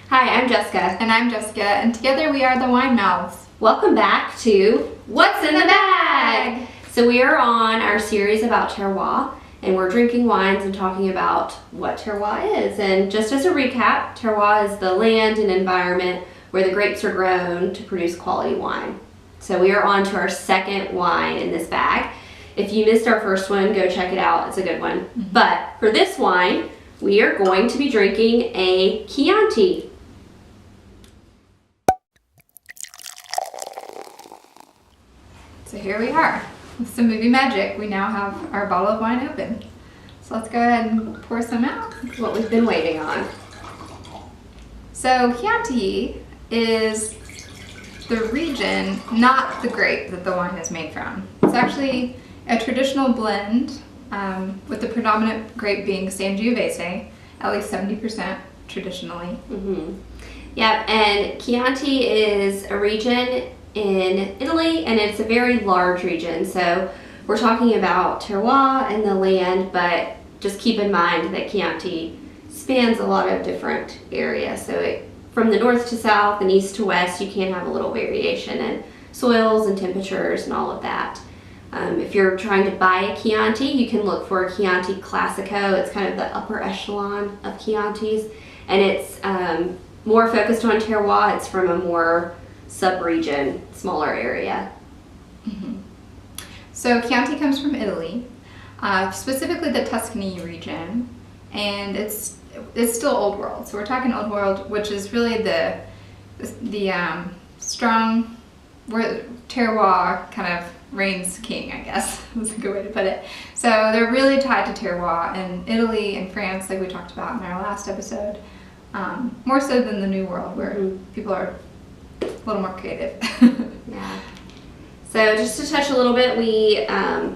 Hi, I'm Jessica. And I'm Jessica, and together we are the Wine Mouths. Welcome back to What's in the Bag? So we are on our series about terroir, and we're drinking wines and talking about what terroir is. And just as a recap, terroir is the land and environment where the grapes are grown to produce quality wine. So we are on to our second wine in this bag. If you missed our first one, go check it out. It's a good one. But for this wine, we are going to be drinking a Chianti. So here we are. With some movie magic, we now have our bottle of wine open. So let's go ahead and pour some out. That's what we've been waiting on. So Chianti is the region, not the grape that the wine is made from. It's actually a traditional blend with the predominant grape being Sangiovese, at least 70% traditionally. Yep, and Chianti is a region in Italy, and it's a very large region. So we're talking about terroir and the land, but just keep in mind that Chianti spans a lot of different areas. So from the north to south and east to west, you can have a little variation in soils and temperatures and all of that. If you're trying to buy a Chianti, you can look for a Chianti Classico. It's kind of the upper echelon of Chiantis, and it's more focused on terroir. It's from a more sub-region, smaller area. So Chianti comes from Italy, specifically the Tuscany region, and it's still Old World. So we're talking Old World, which is really the strong, where terroir kind of reigns king, I guess is a good way to put it. So they're really tied to terroir in Italy and France, like we talked about in our last episode, more so than the New World, where people are a little more creative. Yeah. So just to touch a little bit, we are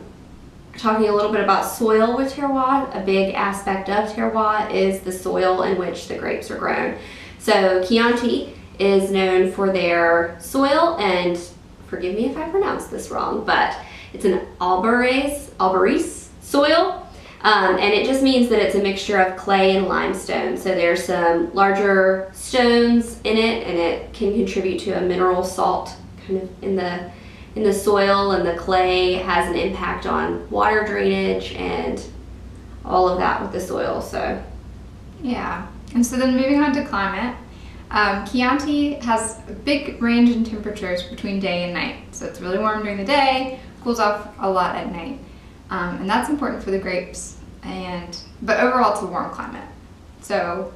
talking a little bit about soil with terroir. A big aspect of terroir is the soil in which the grapes are grown. So Chianti is known for their soil, and forgive me if I pronounce this wrong, but it's an albarese soil. And it just means that it's a mixture of clay and limestone. So there's some larger stones in it, and it can contribute to a mineral salt kind of in the soil, and the clay has an impact on water drainage and all of that with the soil. So yeah, and so then moving on to climate, Chianti has a big range in temperatures between day and night. So it's really warm during the day, cools off a lot at night. And that's important for the grapes, but overall it's a warm climate. So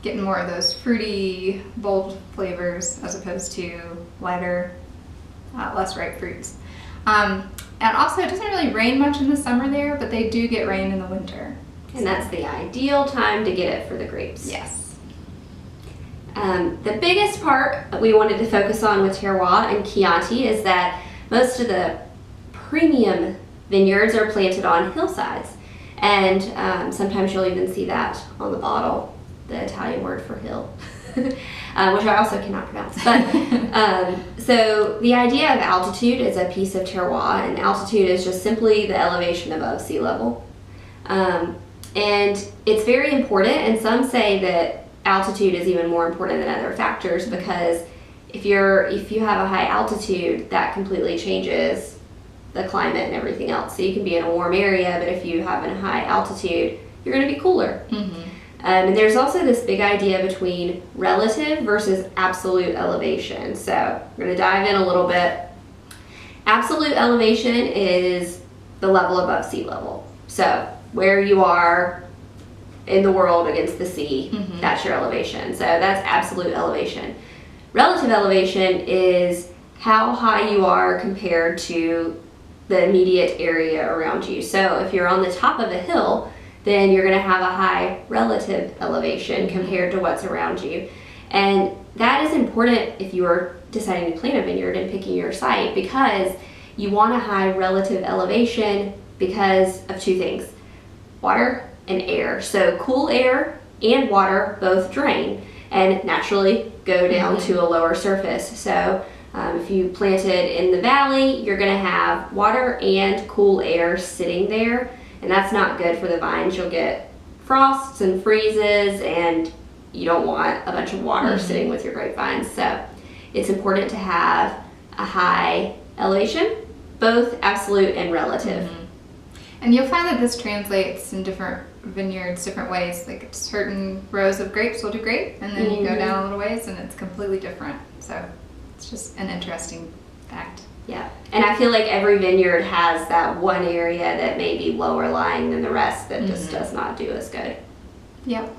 getting more of those fruity, bold flavors as opposed to lighter, less ripe fruits. And also it doesn't really rain much in the summer there, but they do get rain in the winter. And that's the ideal time to get it for the grapes. Yes. The biggest part we wanted to focus on with terroir and Chianti is that most of the premium vineyards are planted on hillsides, and sometimes you'll even see that on the bottle, the Italian word for hill, which I also cannot pronounce. But so the idea of altitude is a piece of terroir, and altitude is just simply the elevation above sea level, and it's very important. And some say that altitude is even more important than other factors, because if you have a high altitude, that completely changes the climate and everything else. So you can be in a warm area, but if you have a high altitude, you're going to be cooler. And there's also this big idea between relative versus absolute elevation. So we're going to dive in a little bit. Absolute elevation is the level above sea level. So where you are in the world against the sea, that's your elevation. So that's absolute elevation. Relative elevation is how high you are compared to the immediate area around you. So if you're on the top of a hill, then you're going to have a high relative elevation compared to what's around you. And that is important if you are deciding to plant a vineyard and picking your site, because you want a high relative elevation because of two things: water and air. So cool air and water both drain and naturally go down to a lower surface. So if you planted in the valley, you're going to have water and cool air sitting there, and that's not good for the vines. You'll get frosts and freezes, and you don't want a bunch of water sitting with your grapevines. So it's important to have a high elevation, both absolute and relative. And you'll find that this translates in different vineyards different ways. Like certain rows of grapes will do great, and then you go down a little ways and it's completely different. So it's just an interesting fact. Yeah, and I feel like every vineyard has that one area that may be lower lying than the rest that just does not do as good. Yep.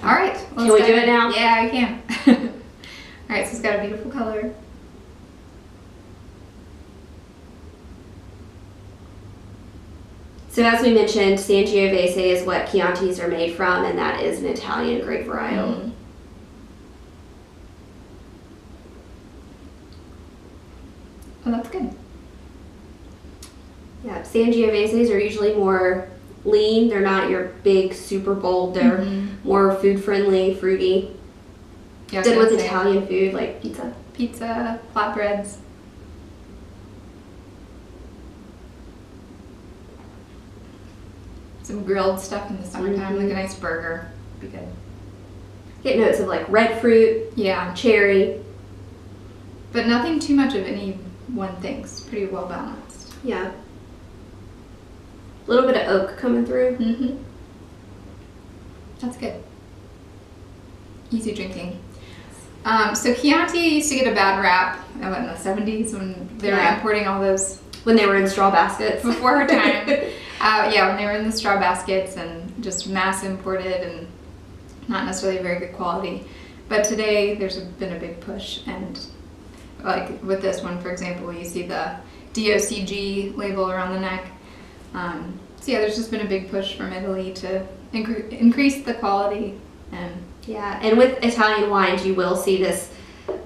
All right. Can we do it now? Yeah, I can. All right, so it's got a beautiful color. So as we mentioned, Sangiovese is what Chiantis are made from, and that is an Italian grape varietal. Oh, that's good. Yeah, Sangioveses are usually more lean. They're not your big, super bold. They're more food-friendly, fruity. Yeah, good with Italian food like pizza. Pizza, flatbreads. Some grilled stuff in the summertime, like a nice burger. Be good. Get notes of like red fruit, cherry. But nothing too much of any one thing. It's pretty well balanced. Yeah. A little bit of oak coming through. That's good. Easy drinking. So Chianti used to get a bad rap in the 70s when they were importing all those. When they were in straw baskets. Before her time. When they were in the straw baskets and just mass imported and not necessarily very good quality. But today there's been a big push, and like with this one, for example, you see the DOCG label around the neck. So yeah, there's just been a big push from Italy to increase the quality. And with Italian wines, you will see this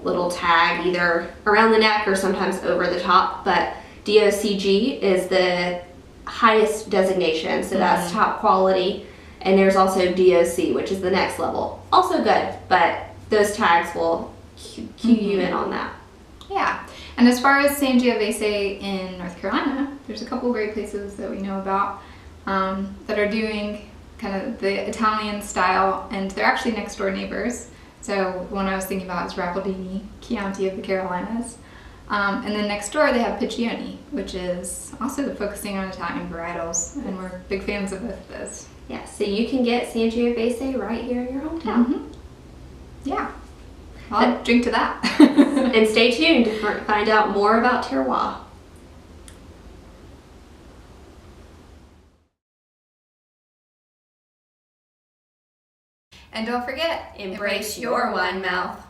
little tag either around the neck or sometimes over the top, but DOCG is the highest designation, so that's top quality, and there's also DOC, which is the next level. Also good, but those tags will cue you in on that. Yeah, and as far as Sangiovese in North Carolina, there's a couple great places that we know about that are doing kind of the Italian style, and they're actually next door neighbors. So one I was thinking about is Rapaldini, Chianti of the Carolinas. And then next door they have Piccioni, which is also focusing on Italian varietals, and we're big fans of both of those. Yeah, so you can get Sangiovese right here in your hometown. Yeah, I'll drink to that. And stay tuned to find out more about Terroir. And don't forget, embrace your wine mouth.